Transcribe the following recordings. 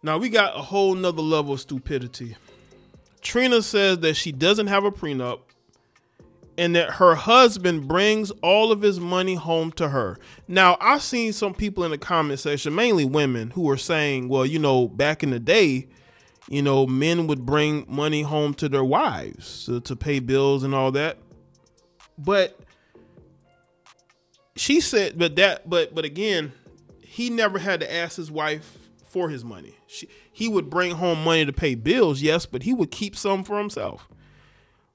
Now we got a whole nother level of stupidity. Trina says that she doesn't have a prenup and that her husband brings all of his money home to her. Now, I've seen some people in the comment section, mainly women, who are saying, well, you know, back in the day, you know, men would bring money home to their wives to pay bills and all that. But she said, but again, he never had to ask his wife for his money. He would bring home money to pay bills, yes, but he would keep some for himself.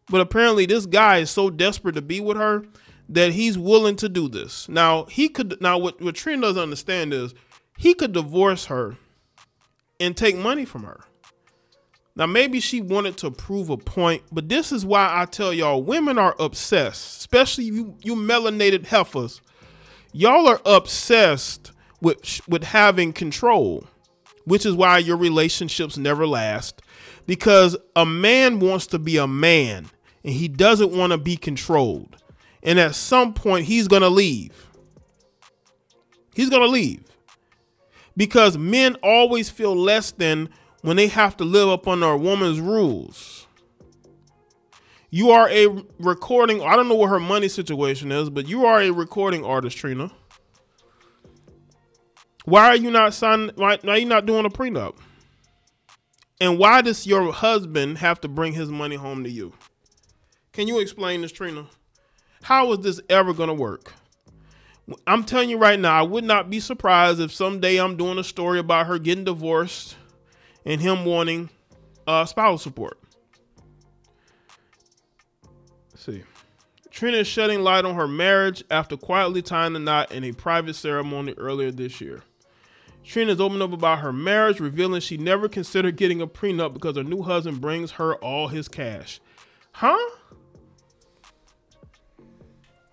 But apparently this guy is so desperate to be with her that he's willing to do this. Now, what Trina doesn't understand is he could divorce her and take money from her. Now, maybe she wanted to prove a point, but this is why I tell y'all, women are obsessed, especially you melanated heifers. Y'all are obsessed with having control, which is why your relationships never last, because a man wants to be a man and he doesn't want to be controlled. And at some point he's going to leave. He's going to leave because men always feel less than when they have to live up under a woman's rules. You are a recording. I don't know what her money situation is, but you are a recording artist, Trina. Why are you not signing? Why are you not doing a prenup? And why does your husband have to bring his money home to you? Can you explain this, Trina? How is this ever going to work? I'm telling you right now, I would not be surprised if someday I'm doing a story about her getting divorced and him wanting spousal support. Let's see. Trina is shedding light on her marriage after quietly tying the knot in a private ceremony earlier this year. Trina is opening up about her marriage, revealing she never considered getting a prenup because her new husband brings her all his cash. Huh?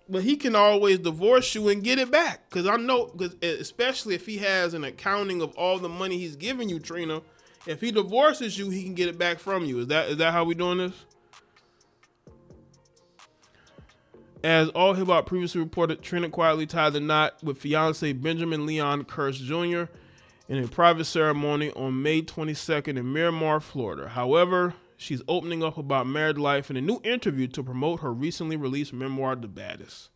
But he can always divorce you and get it back. Because I know, especially if he has an accounting of all the money he's giving you, Trina, if he divorces you, he can get it back from you. Is that how we doing this? As All Hip Hop previously reported, Trina quietly tied the knot with fiance Benjamin Leon Kurtz Jr. in a private ceremony on May 22nd in Miramar, Florida. However, she's opening up about married life in a new interview to promote her recently released memoir, The Baddest.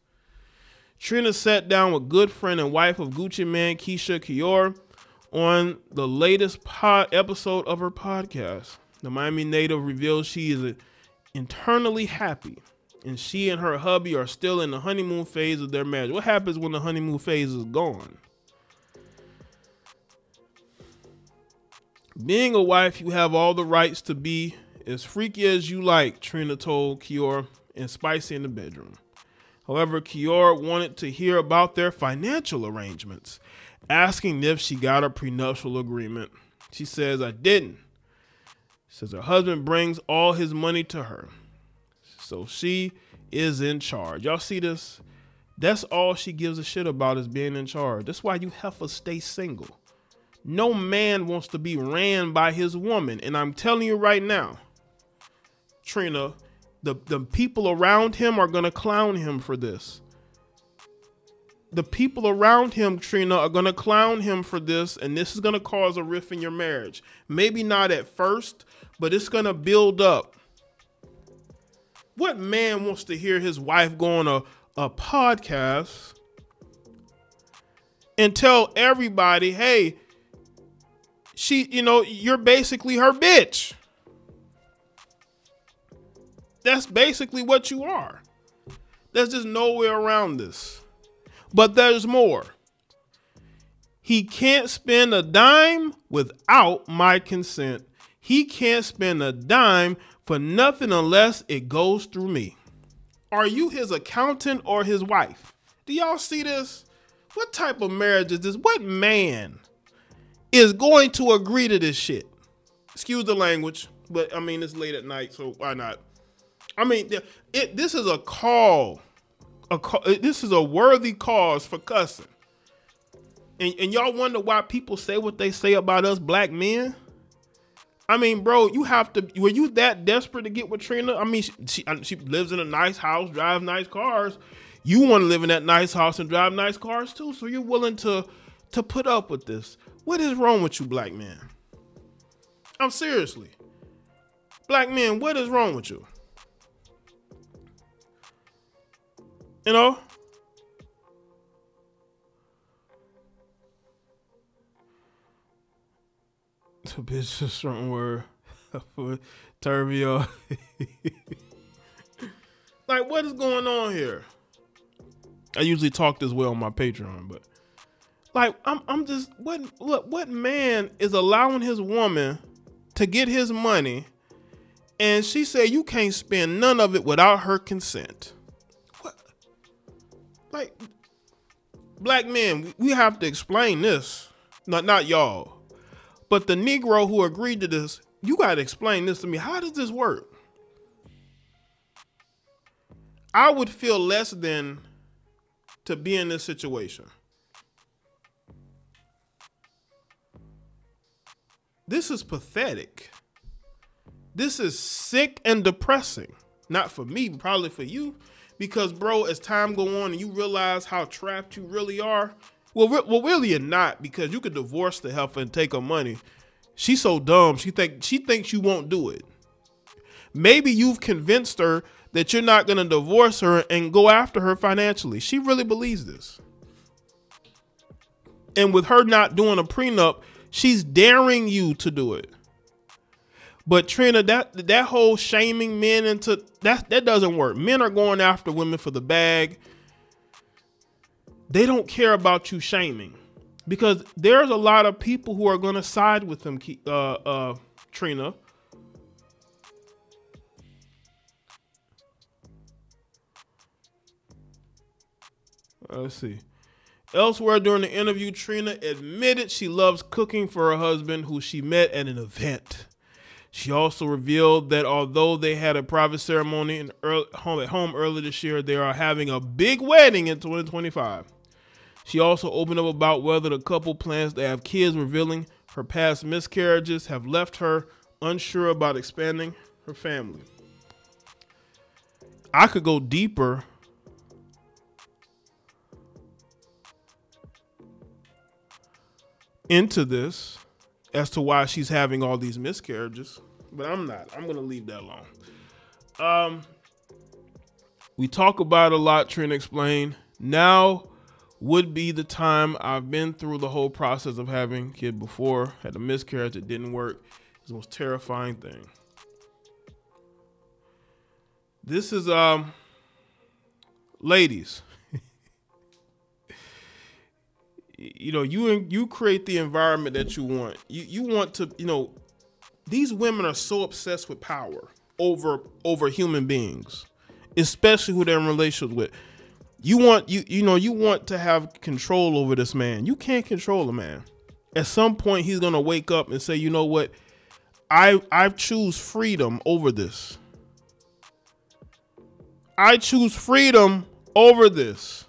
Trina sat down with good friend and wife of Gucci Mane, Keisha Kior, on the latest episode of her podcast. The Miami native reveals she is internally happy, and she and her hubby are still in the honeymoon phase of their marriage. What happens when the honeymoon phase is gone? Being a wife, you have all the rights to be as freaky as you like, Trina told Kior, and spicy in the bedroom. However, Kior wanted to hear about their financial arrangements, asking if she got a prenuptial agreement. She says, I didn't. Says her husband brings all his money to her. So she is in charge. Y'all see this? That's all she gives a shit about is being in charge. That's why you heifers stay single. No man wants to be ran by his woman. And I'm telling you right now, Trina, the people around him are going to clown him for this. The people around him, Trina, are going to clown him for this. And this is going to cause a rift in your marriage. Maybe not at first, but it's going to build up. What man wants to hear his wife go on a podcast and tell everybody, hey, you're basically her bitch. That's basically what you are. There's just no way around this. But there's more. He can't spend a dime without my consent. He can't spend a dime for nothing unless it goes through me. Are you his accountant or his wife? Do y'all see this? What type of marriage is this? What man is going to agree to this shit? Excuse the language, but I mean, it's late at night, so why not? I mean, this is a call. This is a worthy cause for cussing. And y'all wonder why people say what they say about us black men? I mean, bro, you have to, were you that desperate to get with Trina? I mean, she lives in a nice house, drives nice cars. You want to live in that nice house and drive nice cars too. So you're willing to put up with this. What is wrong with you, black men? I'm seriously. Black men, what is wrong with you? You know? A bitch is a strong word. Turbio. Like, what is going on here? I usually talk this way on my Patreon, but like, I'm just, what man is allowing his woman to get his money, and she said you can't spend none of it without her consent? What? Like, black men, we have to explain this. Not y'all, but the Negro who agreed to this. You got to explain this to me. How does this work? I would feel less than to be in this situation. This is pathetic. This is sick and depressing. Not for me, probably for you. Because, bro, as time go on and you realize how trapped you really are, well, really you're not, because you could divorce the heifer and take her money. She's so dumb. She thinks you won't do it. Maybe you've convinced her that you're not going to divorce her and go after her financially. She really believes this. And with her not doing a prenup, she's daring you to do it. But Trina, that whole shaming men into that doesn't work. Men are going after women for the bag. They don't care about you shaming, because there's a lot of people who are going to side with them, Trina. Let's see. Elsewhere during the interview, Trina admitted she loves cooking for her husband, who she met at an event. She also revealed that although they had a private ceremony at home earlier this year, they are having a big wedding in 2025. She also opened up about whether the couple plans to have kids, revealing her past miscarriages have left her unsure about expanding her family. I could go deeper into this as to why she's having all these miscarriages, but I'm not. I'm going to leave that alone. We talk about it a lot, Trina explained. Now would be the time. I've been through the whole process of having a kid before, had a miscarriage that didn't work. It's the most terrifying thing. This is, ladies, you know, you create the environment that you want. You want to, you know, these women are so obsessed with power over human beings, especially who they're in relationships with. You want you want to have control over this man. You can't control a man. At some point, he's gonna wake up and say, you know what, I choose freedom over this. I choose freedom over this.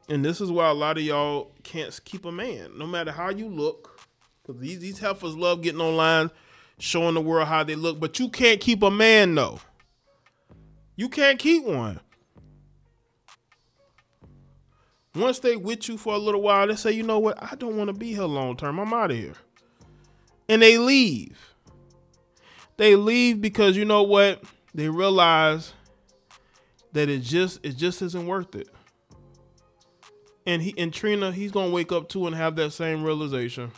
And this is why a lot of y'all can't keep a man, no matter how you look. Because these heifers love getting online, showing the world how they look. But you can't keep a man, though. You can't keep one. Once they with you for a little while, they say, you know what, I don't want to be here long term. I'm out of here. And they leave. They leave because, you know what, they realize that it just isn't worth it. And Trina, he's gonna wake up too and have that same realization.